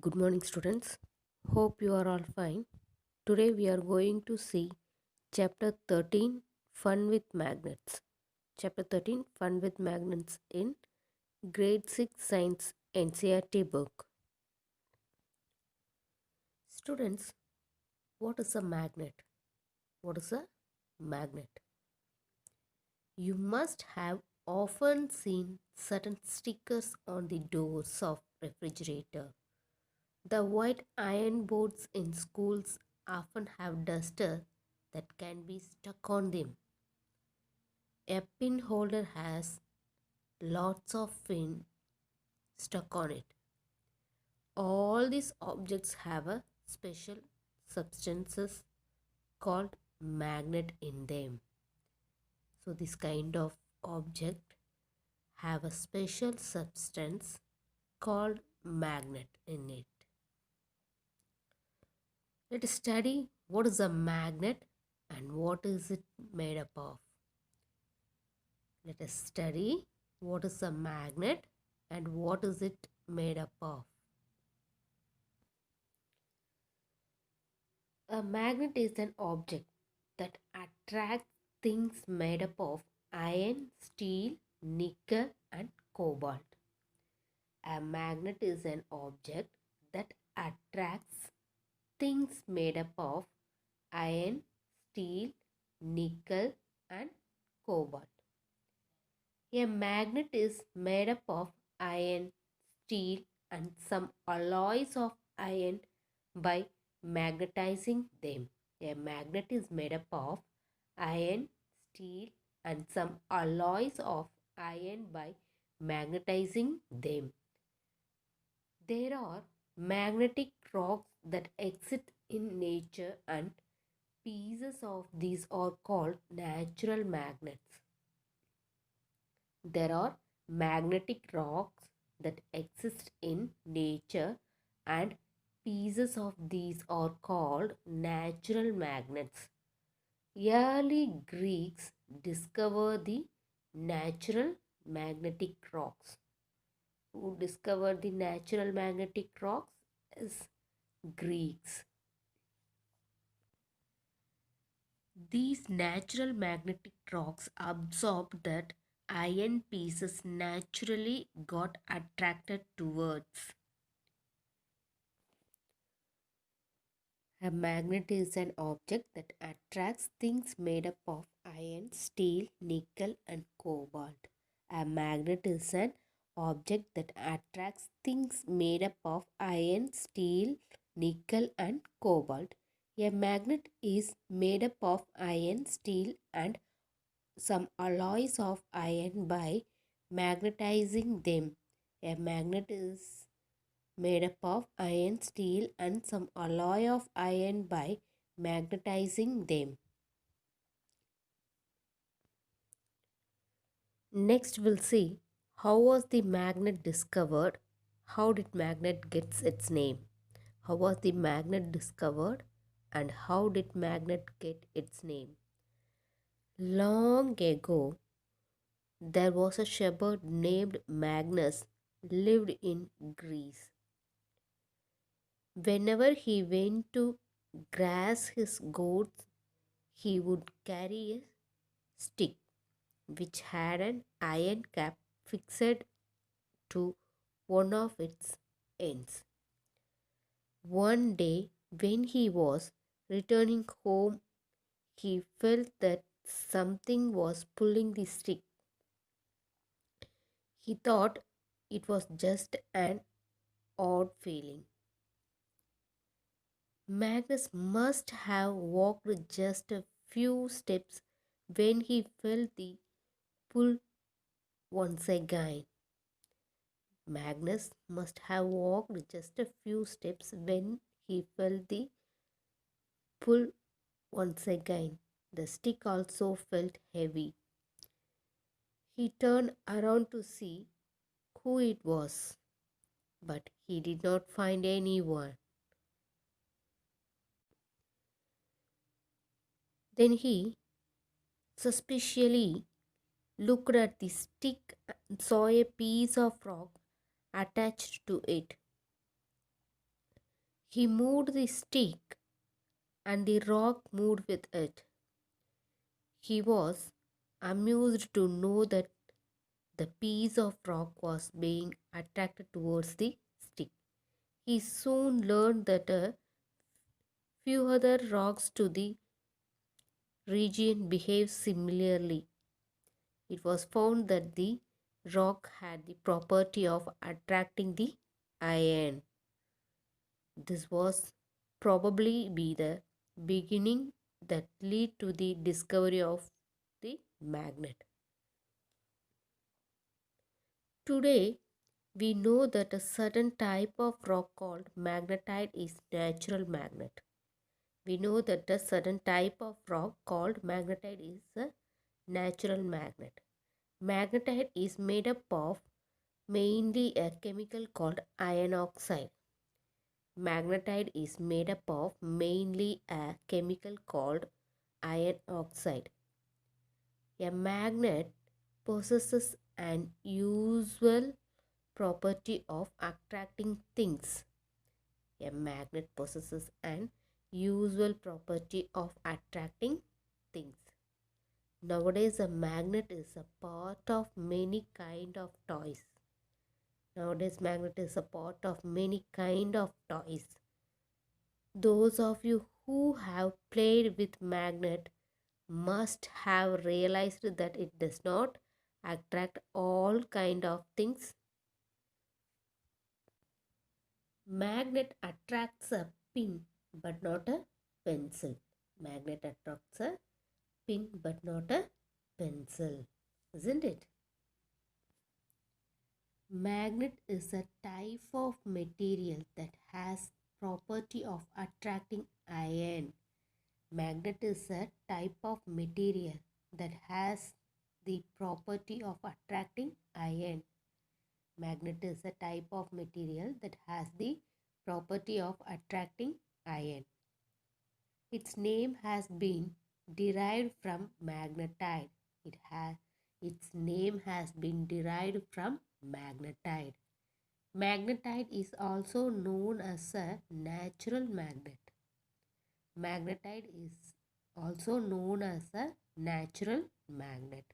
Good morning, students. Hope you are all fine. Today we are going to see Chapter 13 Fun with Magnets. Chapter 13 Fun with Magnets in Grade 6 Science NCERT book. Students, what is a magnet? What is a magnet? You must have often seen certain stickers on the doors of refrigerator. The white iron boards in schools often have duster that can be stuck on them. A pin holder has lots of pin stuck on it. All these objects have a special substances called magnet in them. So this kind of object have a special substance called magnet in it. Let us study what is a magnet and what is it made up of. Let us study what is a magnet and what is it made up of. A magnet is an object that attracts things made up of iron, steel, nickel and cobalt. A magnet is an object that attracts things made up of iron, steel, nickel and cobalt. A magnet is made up of iron, steel, and some alloys of iron by magnetizing them. A magnet is made up of iron, steel, and some alloys of iron by magnetizing them. There are magnetic rocks that exist in nature, and pieces of these are called natural magnets. There are magnetic rocks that exist in nature, and pieces of these are called natural magnets. Early Greeks discovered the natural magnetic rocks. Who discovered the natural magnetic rocks is Greeks. These natural magnetic rocks absorbed that iron pieces naturally got attracted towards. A magnet is an object that attracts things made up of iron, steel, nickel, and cobalt. A magnet is an object that attracts things made up of iron, steel, nickel, and cobalt. A magnet is made up of iron, steel, and some alloys of iron by magnetizing them. A magnet is made up of iron, steel, and some alloy of iron by magnetizing them. Next, we'll see how was the magnet discovered? How did magnet gets its name? How was the magnet discovered? And how did magnet get its name? Long ago, there was a shepherd named Magnus lived in Greece. Whenever he went to graze his goats, he would carry a stick which had an iron cap fixed to one of its ends. One day, when he was returning home, he felt that something was pulling the stick. He thought it was just an odd feeling. Magnus must have walked just a few steps when he felt the pull once again. Magnus must have walked just a few steps when he felt the pull once again. The stick also felt heavy. He turned around to see who it was, but he did not find anyone. Then he suspiciously looked at the stick and saw a piece of rock attached to it. He moved the stick and the rock moved with it. He was amused to know that the piece of rock was being attracted towards the stick. He soon learned that a few other rocks to the region behaved similarly. It was found that the rock had the property of attracting the iron. This was probably be the beginning that lead to the discovery of the magnet. Today, we know that a certain type of rock called magnetite is natural magnet. We know that a certain type of rock called magnetite is a natural magnet. Magnetite is made up of mainly a chemical called iron oxide. Magnetite is made up of mainly a chemical called iron oxide. A magnet possesses an usual property of attracting things. A magnet possesses an usual property of attracting things. Nowadays, a magnet is a part of many kind of toys. Nowadays, magnet is a part of many kind of toys. Those of you who have played with magnet must have realized that it does not attract all kind of things. Magnet attracts a pin but not a pencil. Magnet attracts a pin but not a pencil, isn't it? Magnet is a type of material that has property of attracting iron. Magnet is a type of material that has the property of attracting iron. Magnet is a type of material that has the property of attracting iron. Its name has been derived from magnetite. Its name has been derived from magnetite. Magnetite is also known as a natural magnet. Magnetite is also known as a natural magnet.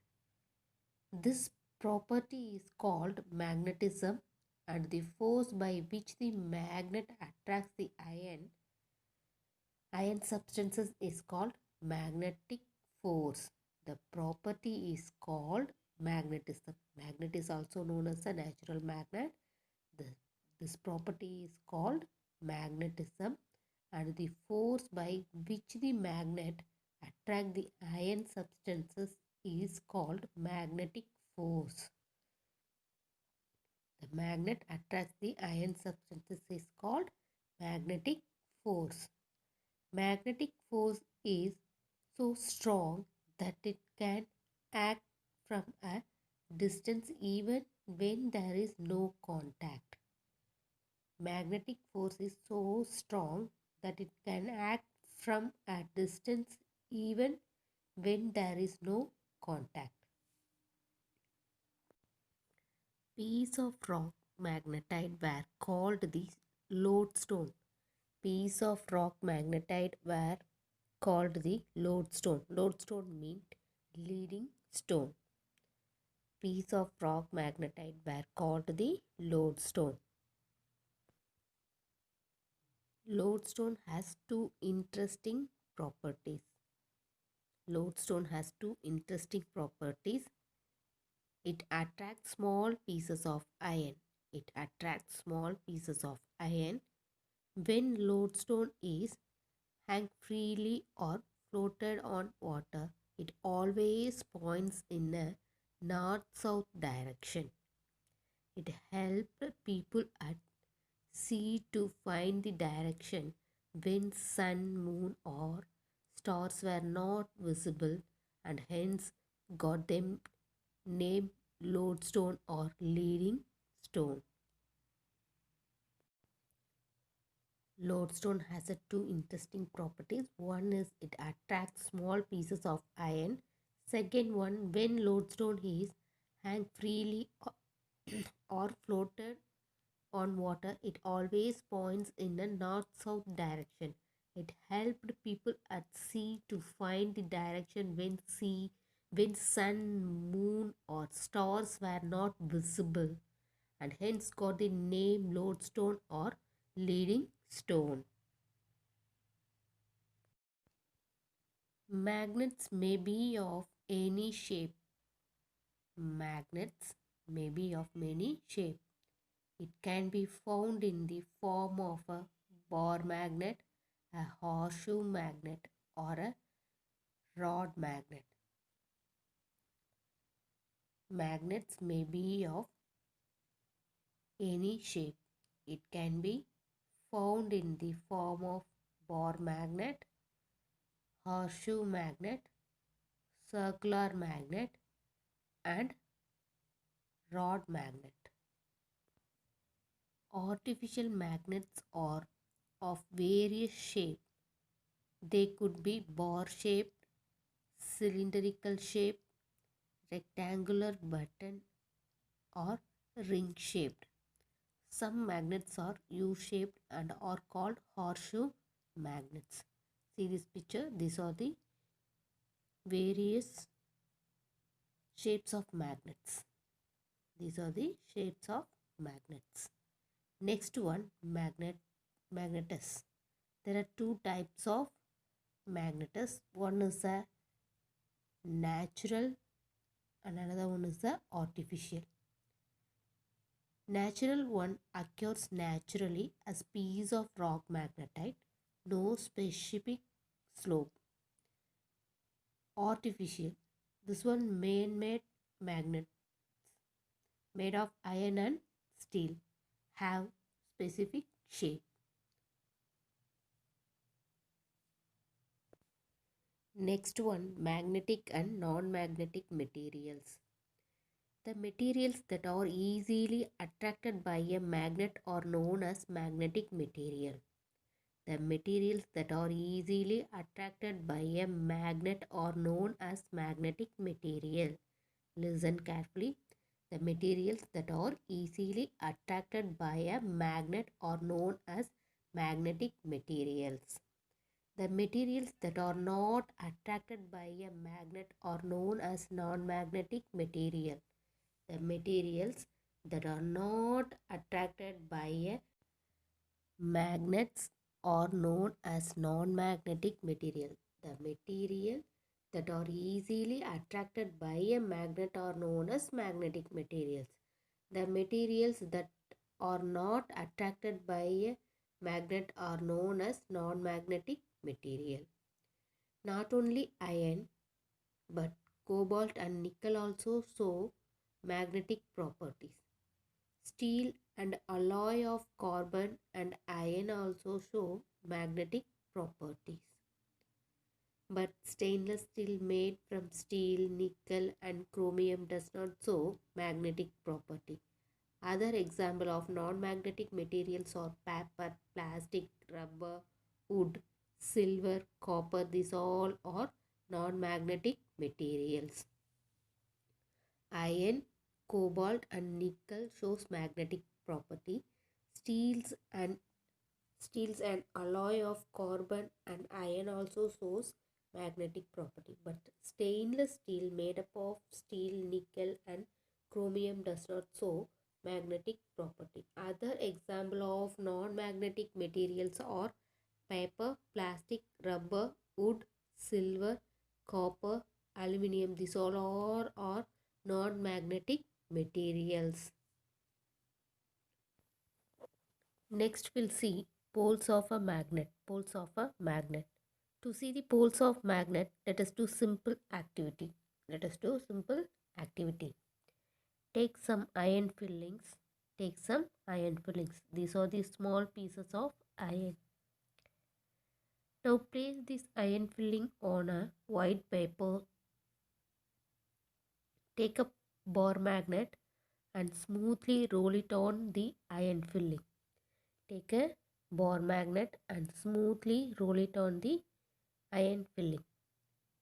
This property is called magnetism, and the force by which the magnet attracts the iron substances is called magnetic force. The property is called magnetism. Magnet is also known as a natural magnet. This property is called magnetism, and the force by which the magnet attract the iron substances is called magnetic force. The magnet attracts the iron substances is called magnetic force. Magnetic force is so strong that it can act from a distance even when there is no contact. Magnetic force is so strong that it can act from a distance even when there is no contact. Piece of rock magnetite were called the lodestone. Piece of rock magnetite were called the lodestone. Lodestone means leading stone. Piece of rock magnetite were called the lodestone. Lodestone has two interesting properties. Lodestone has two interesting properties. It attracts small pieces of iron. It attracts small pieces of iron. When lodestone is hang freely or floated on water, it always points in a north-south direction. It helped people at sea to find the direction when sun, moon or stars were not visible, and hence got them name lodestone or leading stone. Lodestone has a two interesting properties. One is it attracts small pieces of iron. Second one, when lodestone is hang freely or floated on water, it always points in a north-south direction. It helped people at sea to find the direction when sun, moon, or stars were not visible, and hence got the name lodestone or leading stone. Magnets may be of any shape. Magnets may be of many shapes. It can be found in the form of a bar magnet, a horseshoe magnet, or a rod magnet. Magnets may be of any shape. It can be found in the form of bar magnet, horseshoe magnet, circular magnet, and rod magnet. Artificial magnets are of various shapes. They could be bar shaped, cylindrical shape, rectangular button, or ring shaped. Some magnets are U shaped and are called horseshoe magnets. See this picture? These are the various shapes of magnets. These are the shapes of magnets. Next one, magnetus. There are two types of magnetus. One is a natural and another one is the artificial. Natural one occurs naturally as piece of rock magnetite, no specific slope. Artificial. This one man-made magnet made of iron and steel have specific shape. Next one, magnetic and non-magnetic materials. The materials that are easily attracted by a magnet are known as magnetic material. The materials that are easily attracted by a magnet are known as magnetic material. Listen carefully. The materials that are easily attracted by a magnet are known as magnetic materials. The materials that are not attracted by a magnet are known as non-magnetic material. The materials that are not attracted by a magnets are known as non-magnetic material. The material that are easily attracted by a magnet are known as magnetic materials. The materials that are not attracted by a magnet are known as non-magnetic material. Not only iron but cobalt and nickel also show magnetic properties. Steel and alloy of carbon and iron also show magnetic properties. But stainless steel made from steel, nickel and chromium does not show magnetic property. Other example of non-magnetic materials are paper, plastic, rubber, wood, silver, copper. These all are non-magnetic materials. Iron, cobalt and nickel shows magnetic property. Steels and alloy of carbon and iron also shows magnetic property. But stainless steel made up of steel, nickel and chromium does not show magnetic property. Other example of non-magnetic materials are paper, plastic, rubber, wood, silver, copper, aluminium. These all are non-magnetic materials. Next we'll see poles of a magnet. Poles of a magnet. To see the poles of magnet, let us do simple activity. Let us do simple activity. Take some iron fillings. Take some iron fillings. These are the small pieces of iron. Now place this iron filling on a white paper. Take a bar magnet and smoothly roll it on the iron filling. Take a bar magnet and smoothly roll it on the iron filling.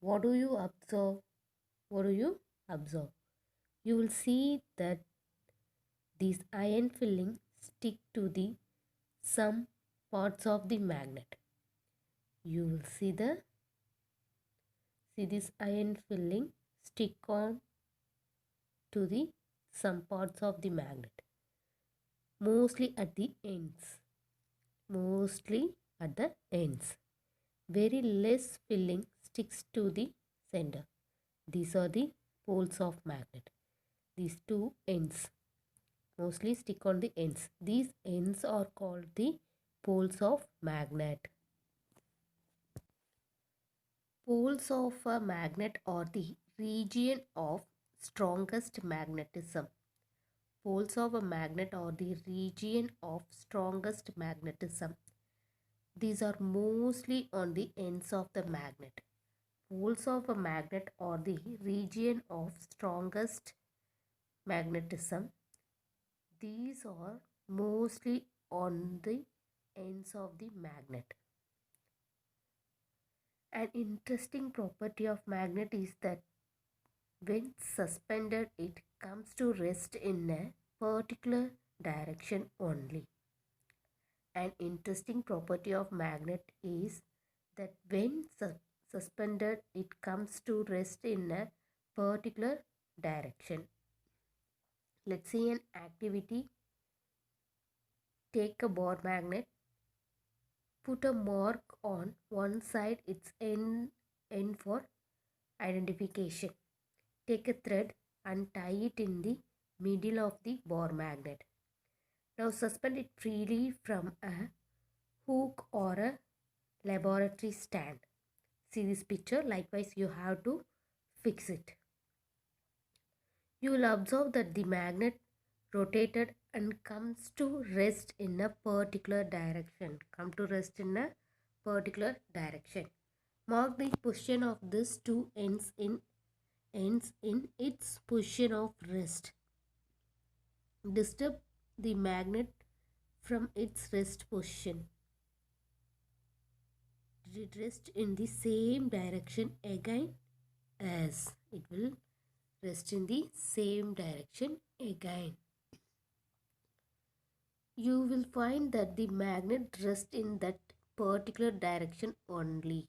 What do you observe? What do you observe? You will see that this iron filling stick to the some parts of the magnet. You will see this iron filling stick on to the some parts of the magnet, mostly at the ends. Mostly at the ends. Very less filling sticks to the center. These are the poles of magnet. These two ends mostly stick on the ends. These ends are called the poles of magnet. Poles of a magnet are the region of strongest magnetism. Poles of a magnet are the region of strongest magnetism. These are mostly on the ends of the magnet. Poles of a magnet are the region of strongest magnetism. These are mostly on the ends of the magnet. An interesting property of magnet is that when suspended, it comes to rest in a particular direction only. An interesting property of magnet is that when suspended, it comes to rest in a particular direction. Let's see an activity. Take a bar magnet, put a mark on one side its end for identification. Take a thread and tie it in the middle of the bar magnet. Now suspend it freely from a hook or a laboratory stand. See this picture. Likewise, you have to fix it. You will observe that the magnet rotated and comes to rest in a particular direction. Mark the position of these two ends in its position of rest. Disturb the magnet from its rest position. Did it rest in the same direction again? As it will rest in the same direction again. You will find that the magnet rests in that particular direction only.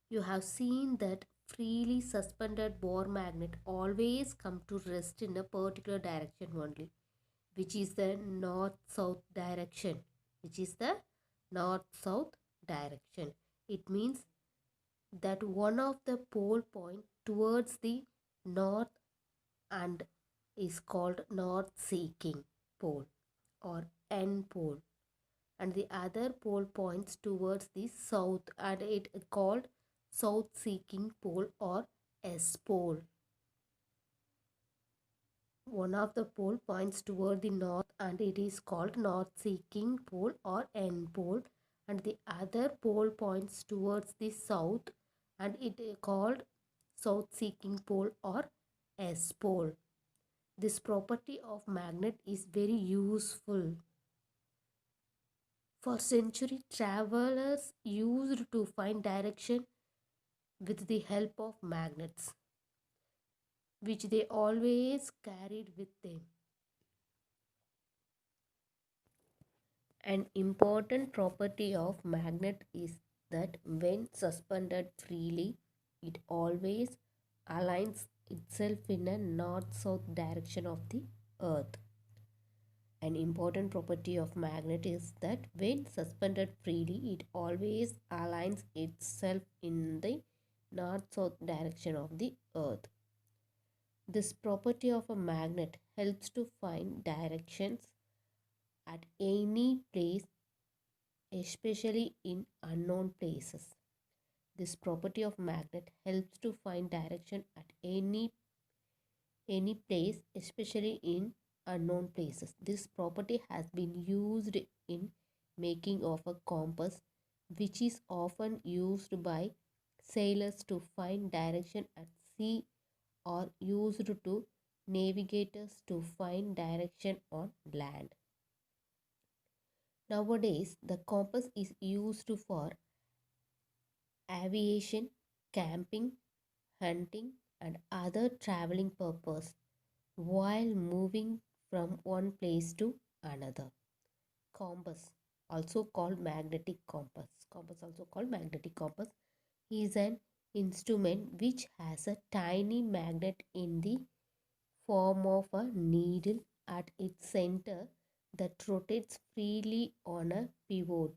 You have seen that freely suspended bar magnet always come to rest in a particular direction only, which is the north-south direction. It means that one of the pole point towards the north and is called north seeking pole or N pole, and the other pole points towards the south and it is called south seeking pole or S pole. One of the pole points toward the north and it is called north seeking pole or N pole, and the other pole points towards the south and it is called south seeking pole or S pole. This property of magnet is very useful. For centuries, travelers used to find direction with the help of magnets, which they always carried with them. An important property of magnet is that when suspended freely, it always aligns itself in a north-south direction of the earth. An important property of magnet is that when suspended freely, it always aligns itself in the north-south direction of the earth. This property of a magnet helps to find directions at any place, especially in unknown places. This property of magnet helps to find direction at any place, especially in unknown places. This property has been used in making of a compass, which is often used by sailors to find direction at sea or used to navigators to find direction on land. Nowadays, the compass is used for aviation, camping, hunting, and other traveling purpose while moving from one place to another. Compass, also called magnetic compass. Also called magnetic compass, is an instrument which has a tiny magnet in the form of a needle at its center that rotates freely on a pivot.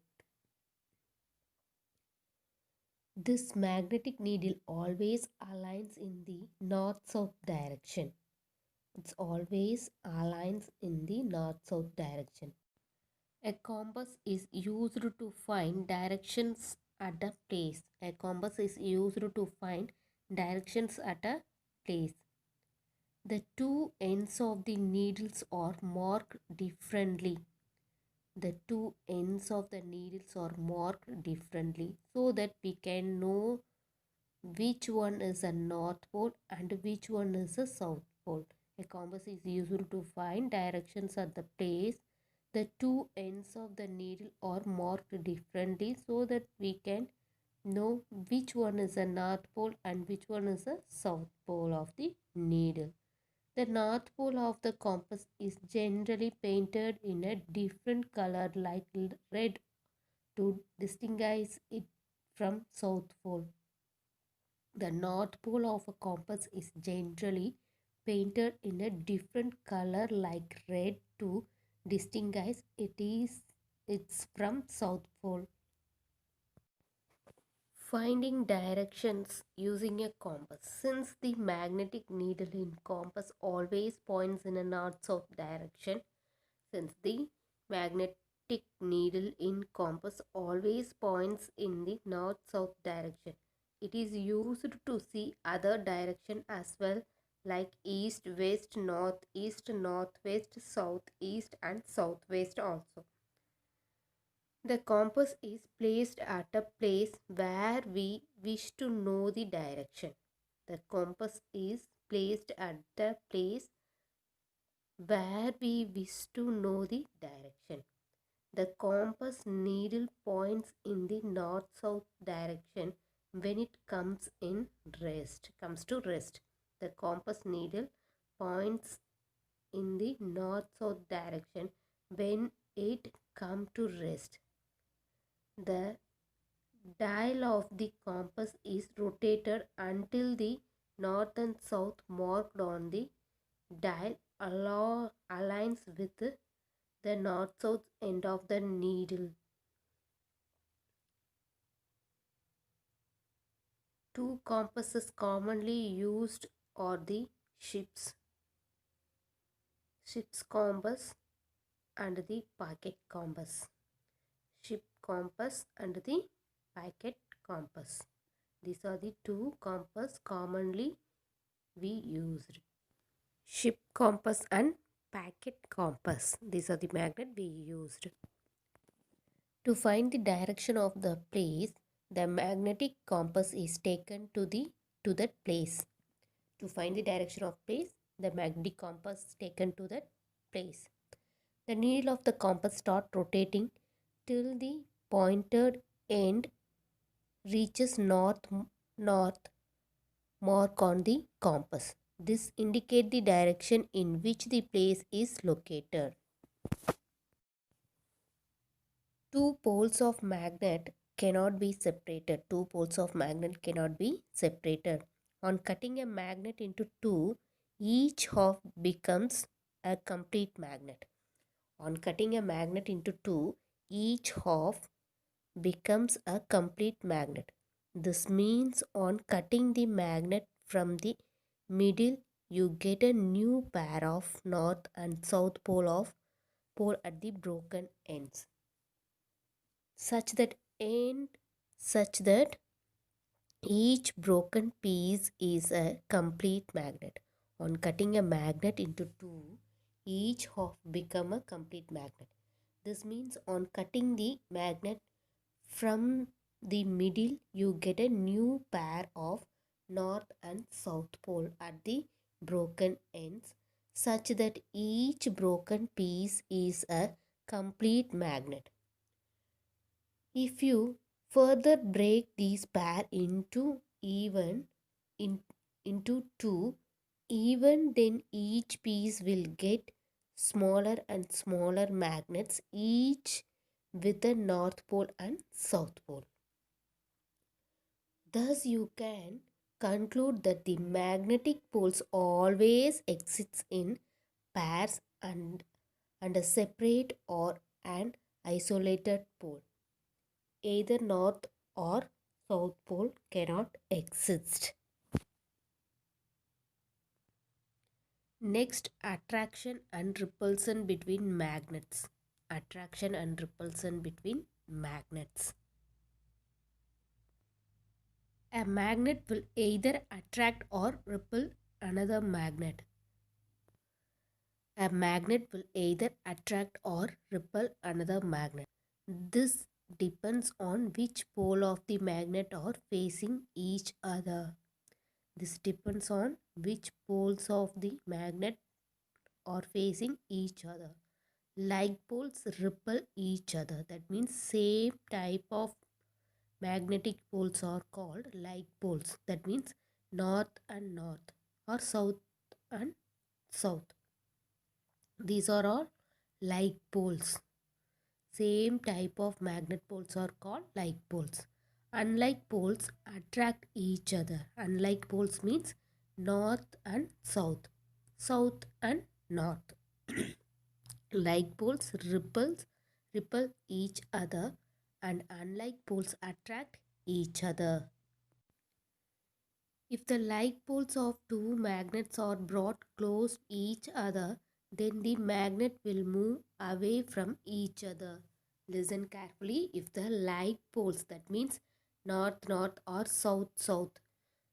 This magnetic needle always aligns in the north-south direction. It always aligns in the north-south direction. A compass is used to find directions at a place. A compass is used to find directions at a place. The two ends of the needles are marked differently. The two ends of the needles are marked differently so that we can know which one is a north pole and which one is a south pole. A compass is used to find directions at the place. The two ends of the needle are marked differently so that we can know which one is a north pole and which one is a south pole of the needle. The north pole of the compass is generally painted in a different color like red to distinguish it from south pole. The north pole of a compass is generally painted in a different color like red to distinguish it's from south pole. Finding directions using a compass. Since the magnetic needle in compass always points in a north-south direction, since the magnetic needle in compass always points in the north-south direction, it is used to see other direction as well, like east, west, northeast, northwest, southeast and southwest also. The compass is placed at a place where we wish to know the direction. The compass is placed at the place where we wish to know the direction. The compass needle points in the north-south direction when it comes to rest. The compass needle points in the north-south direction when it comes to rest. The dial of the compass is rotated until the north and south marked on the dial aligns with the north-south end of the needle. Two compasses commonly used are the ship's compass and the pocket compass. Ship compass and the pocket compass. These are the two compass commonly we used. Ship compass and pocket compass. These are the magnet we used. To find the direction of the place, the magnetic compass is taken to that place. To find the direction of place, the magnetic compass is taken to that place. The needle of the compass starts rotating till the pointed end reaches north mark on the compass. This indicates the direction in which the place is located. Two poles of magnet cannot be separated. Two poles of magnet cannot be separated. On cutting a magnet into two, each half becomes a complete magnet. On cutting a magnet into two, each half becomes a complete magnet. This means on cutting the magnet from the middle, you get a new pair of north and south pole at the broken ends. Such that each broken piece is a complete magnet. On cutting a magnet into two, each half become a complete magnet. This means on cutting the magnet from the middle, you get a new pair of north and south pole at the broken ends, such that each broken piece is a complete magnet. If you further break these pair into two, even then each piece will get smaller and smaller magnets, each with a north pole and south pole. Thus, you can conclude that the magnetic poles always exist in pairs and a separate or an isolated pole. Either north or south pole cannot exist. Next, attraction and repulsion between magnets. Attraction and repulsion between magnets. A magnet will either attract or repel another magnet. A magnet will either attract or repel another magnet. This depends on which pole of the magnet are facing each other. This depends on which poles of the magnet are facing each other. Like poles repel each other. That means same type of magnetic poles are called like poles. That means north and north or south and south. These are all like poles. Same type of magnet poles are called like poles. Unlike poles attract each other. Unlike poles means north and south. South and north. Like poles repel each other, and unlike poles attract each other. If the like poles of two magnets are brought close to each other, then the magnet will move away from each other. Listen carefully. If the like poles, that means north north or south south.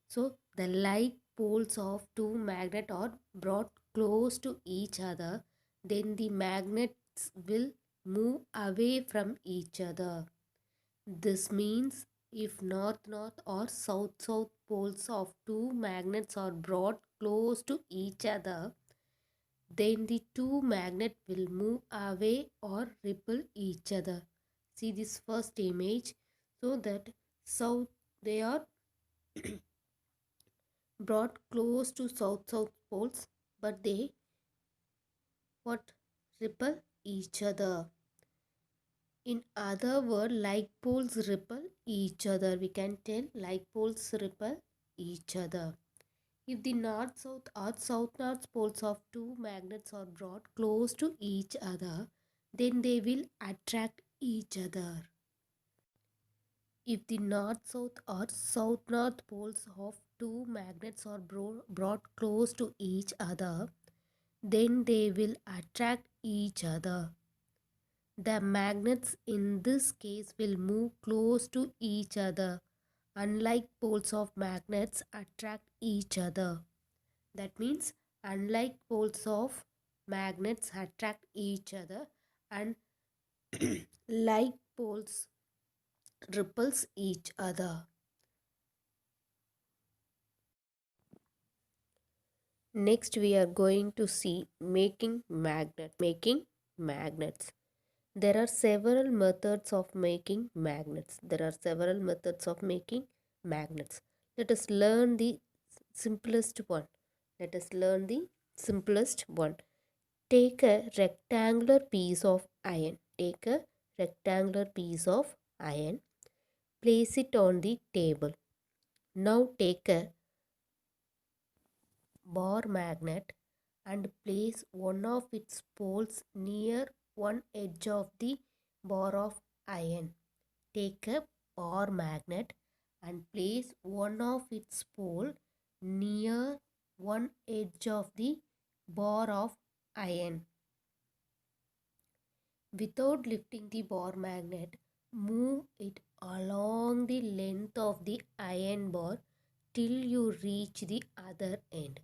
So the like poles of two magnets are brought close to each other, then the magnets will move away from each other. This means if north north or south south poles of two magnets are brought close to each other, then the two magnets will move away or repel each other. See this first image. So that south, they are brought close to south south poles, but they what repel each other. In other words, like poles repel each other. We can tell like poles repel each other. If the north south or south north poles of two magnets are brought close to each other, then they will attract each other. If the north south or south north poles of two magnets are brought close to each other, then they will attract each other. The magnets in this case will move close to each other. Unlike poles of magnets attract each other. That means unlike poles of magnets attract each other, and like poles repels each other. Next we are going to see making magnets. There are several methods of making magnets. Let us learn the simplest one. Take a rectangular piece of iron. Place it on the table. Now take a bar magnet and place one of its poles near one edge of the bar of iron. Take a bar magnet and place one of its pole near one edge of the bar of iron. Without lifting the bar magnet, move it along the length of the iron bar till you reach the other end.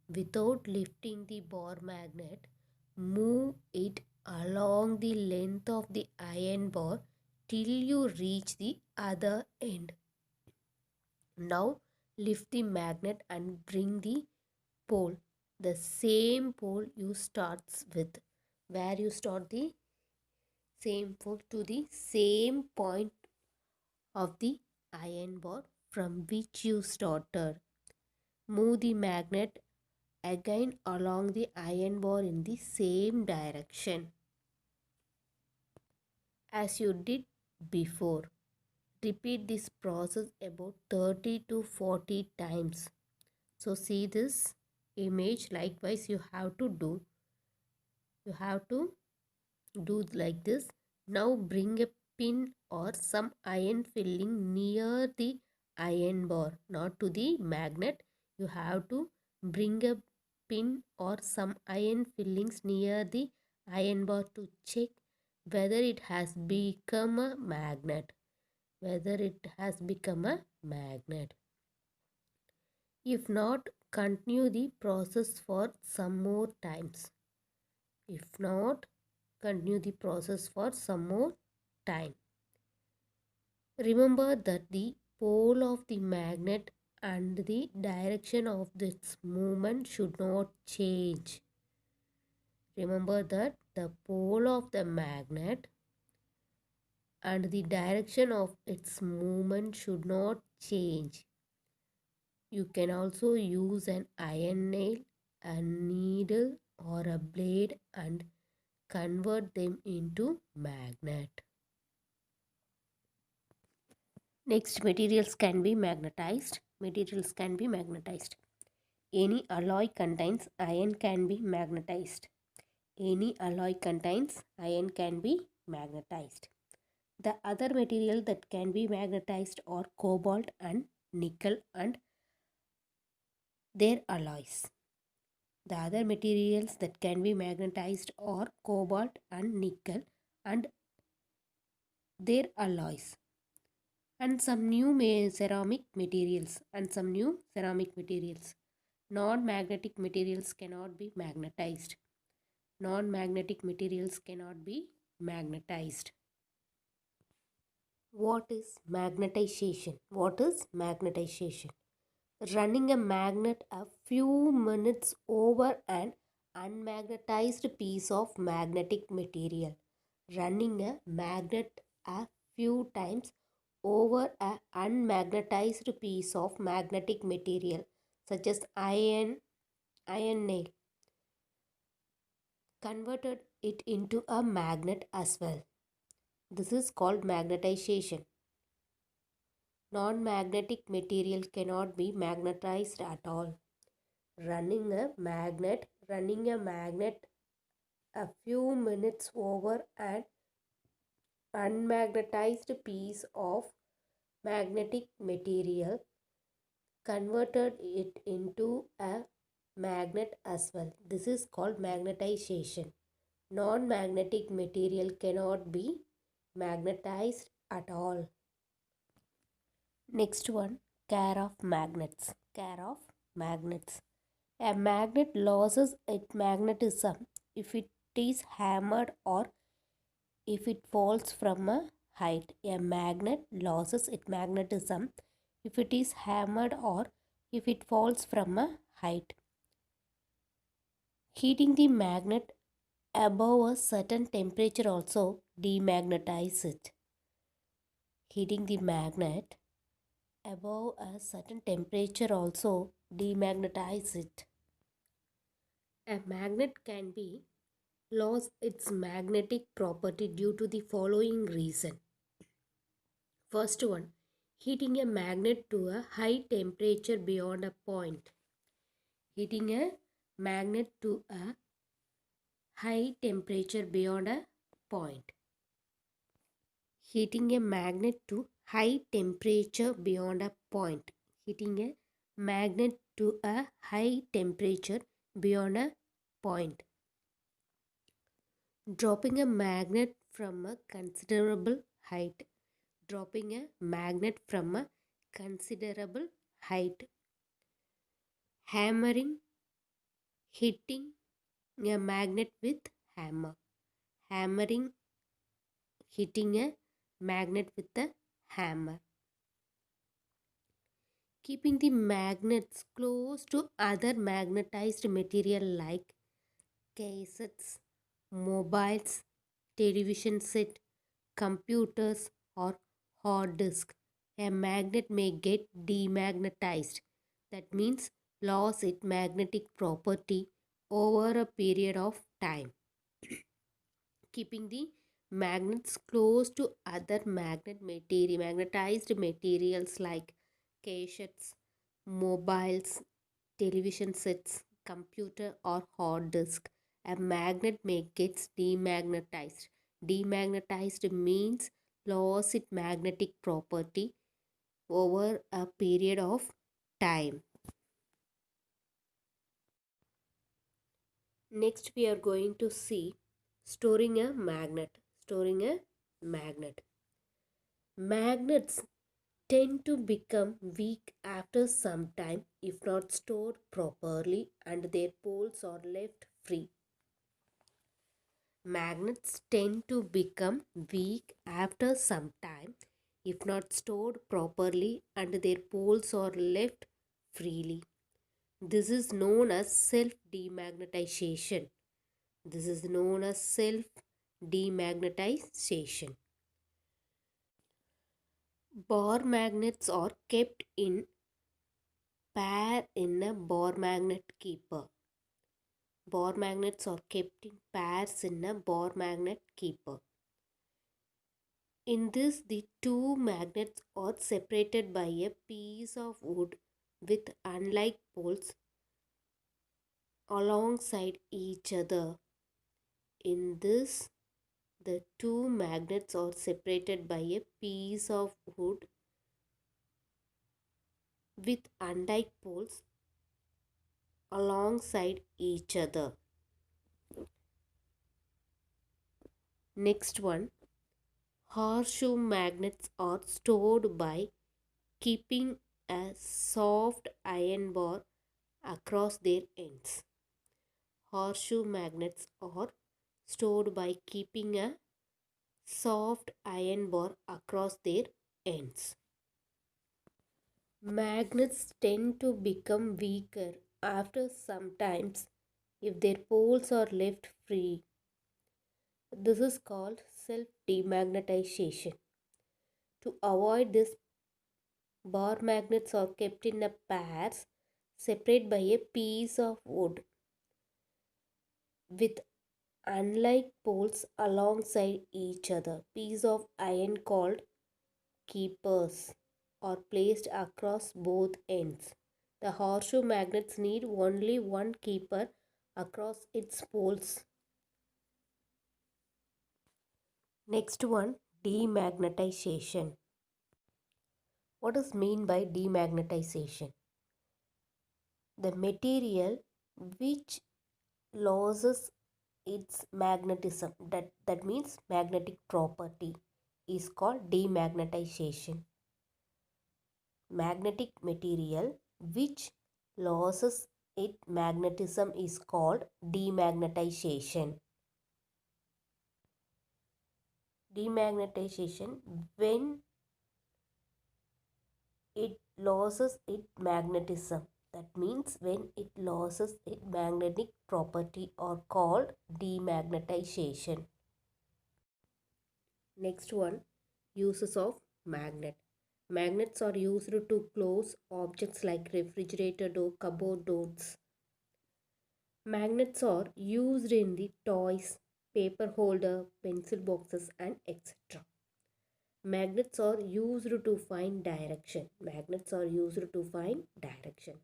Without lifting the bar magnet, move it along the length of the iron bar till you reach the other end. Now lift the magnet and bring the pole, the same pole you starts with, where you start the same pole, to the same point of the iron bar from which you started. Move the magnet again along the iron bar in the same direction as you did before. Repeat this process about 30 to 40 times. So see this image, likewise you have to do. You have to do like this. Now bring a pin or some iron filling near the iron bar, not to the magnet. You have to bring a pin or some iron fillings near the iron bar to check whether it has become a magnet. Whether it has become a magnet. If not, continue the process for some more times. If not, continue the process for some more time. Remember that the pole of the magnet and the direction of its movement should not change. Remember that the pole of the magnet and the direction of its movement should not change. You can also use an iron nail, a needle or a blade and convert them into magnet. Next, materials can be magnetized. Materials can be magnetized. Any alloy contains iron can be magnetized. Any alloy contains iron can be magnetized. The other material that can be magnetized are cobalt and nickel and their alloys. The other materials that can be magnetized are cobalt and nickel and their alloys. And some new ceramic materials Non-magnetic materials cannot be magnetized. Non-magnetic materials cannot be magnetized. What is magnetization? What is magnetization? Running a magnet a few minutes over an unmagnetized piece of magnetic material. Running a magnet a few times over an unmagnetized piece of magnetic material such as iron nail converted it into a magnet as well. This is called magnetization. Non-magnetic material cannot be magnetized at all. Running a magnet a few minutes over an unmagnetized piece of magnetic material converted it into a magnet as well. This is called magnetization. Non-magnetic material cannot be magnetized at all. Next one, care of magnets. Care of magnets. A magnet loses its magnetism if it is hammered or if it falls from a height. A magnet loses its magnetism if it is hammered or if it falls from a height. Heating the magnet above a certain temperature also demagnetizes it. Heating the magnet above a certain temperature also demagnetizes it. A magnet can be lost its magnetic property due to the following reason. First one, heating a magnet to a high temperature beyond a point. Heating a magnet to a high temperature beyond a point. Heating a magnet to high temperature beyond a point. Heating a magnet to a high temperature beyond a point. Dropping a magnet from a considerable height. Dropping a magnet from a considerable height. Hammering, hitting a magnet with hammer. Hammering, hitting a magnet with a hammer. Keeping the magnets close to other magnetized material like cassettes, mobiles, television set, computers or hard disk. A magnet may get demagnetized. That means lost its magnetic property over a period of time, keeping the magnets close to other magnetized materials like cassettes, mobiles, television sets, computer or hard disk. A magnet may get demagnetized. Demagnetized means lost its magnetic property over a period of time. Next we are going to see storing a magnet. Storing a magnet. Magnets tend to become weak after some time if not stored properly and their poles are left free. Magnets tend to become weak after some time if not stored properly and their poles are left freely. This is known as self demagnetization. This is known as self demagnetization. Bar magnets are kept in pair in a bar magnet keeper. Bar magnets are kept in pairs in a bar magnet keeper. In this, the two magnets are separated by a piece of wood with unlike poles alongside each other. In this, the two magnets are separated by a piece of wood with unlike poles alongside each other. Next one, horseshoe magnets are stored by keeping a soft iron bar across their ends. Horseshoe magnets are stored by keeping a soft iron bar across their ends. Magnets tend to become weaker after some times if their poles are left free. This is called self demagnetization. To avoid this, bar magnets are kept in a pairs separate by a piece of wood with unlike poles alongside each other. Piece of iron called keepers are placed across both ends. The horseshoe magnets need only one keeper across its poles. Next one, demagnetization. What is mean by demagnetization? The material which loses its magnetism, that means magnetic property, is called demagnetization. Magnetic material which loses its magnetism is called demagnetization. Demagnetization, when it loses its magnetism, that means when it loses its magnetic property, are called demagnetization. Next one, uses of magnet. Magnets are used to close objects like refrigerator door, cupboard doors. Magnets are used in the toys, paper holder, pencil boxes and etc. Magnets are used to find direction. Magnets are used to find direction.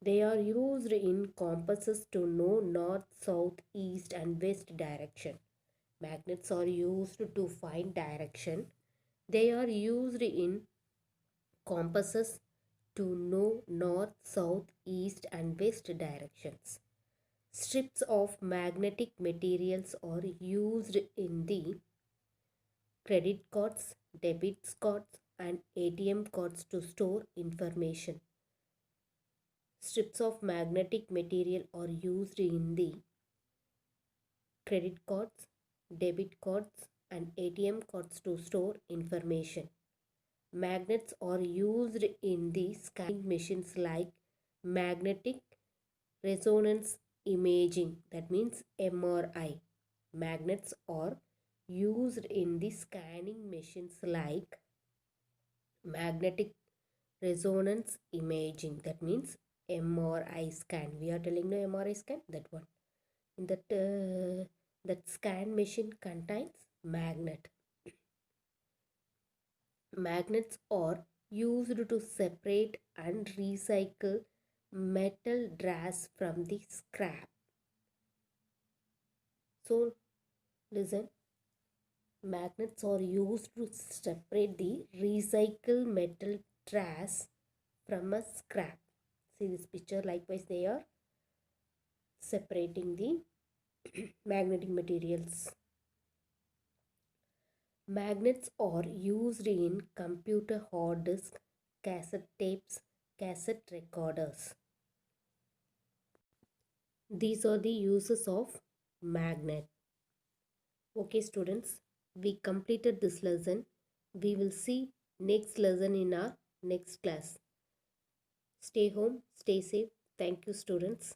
They are used in compasses to know north, south, east and west direction. Magnets are used to find direction. They are used in compasses to know north, south, east and west directions. Strips of magnetic materials are used in the credit cards, debit cards and ATM cards to store information. Strips of magnetic material are used in the credit cards, debit cards and ATM cards to store information. Magnets are used in the scanning machines like magnetic resonance imaging, that means MRI. Magnets are used in the scanning machines like magnetic resonance imaging, that means MRI scan. We are telling no MRI scan, that one. In that scan machine contains magnet. Magnets are used to separate and recycle metal dross from the scrap. So listen, magnets are used to separate the recycled metal trash from a scrap. See this picture, likewise they are separating the magnetic materials. Magnets are used in computer hard disk, cassette tapes, cassette recorders. These are the uses of magnet. Okay students, we completed this lesson. We will see next lesson in our next class. Stay home, stay safe. Thank you students.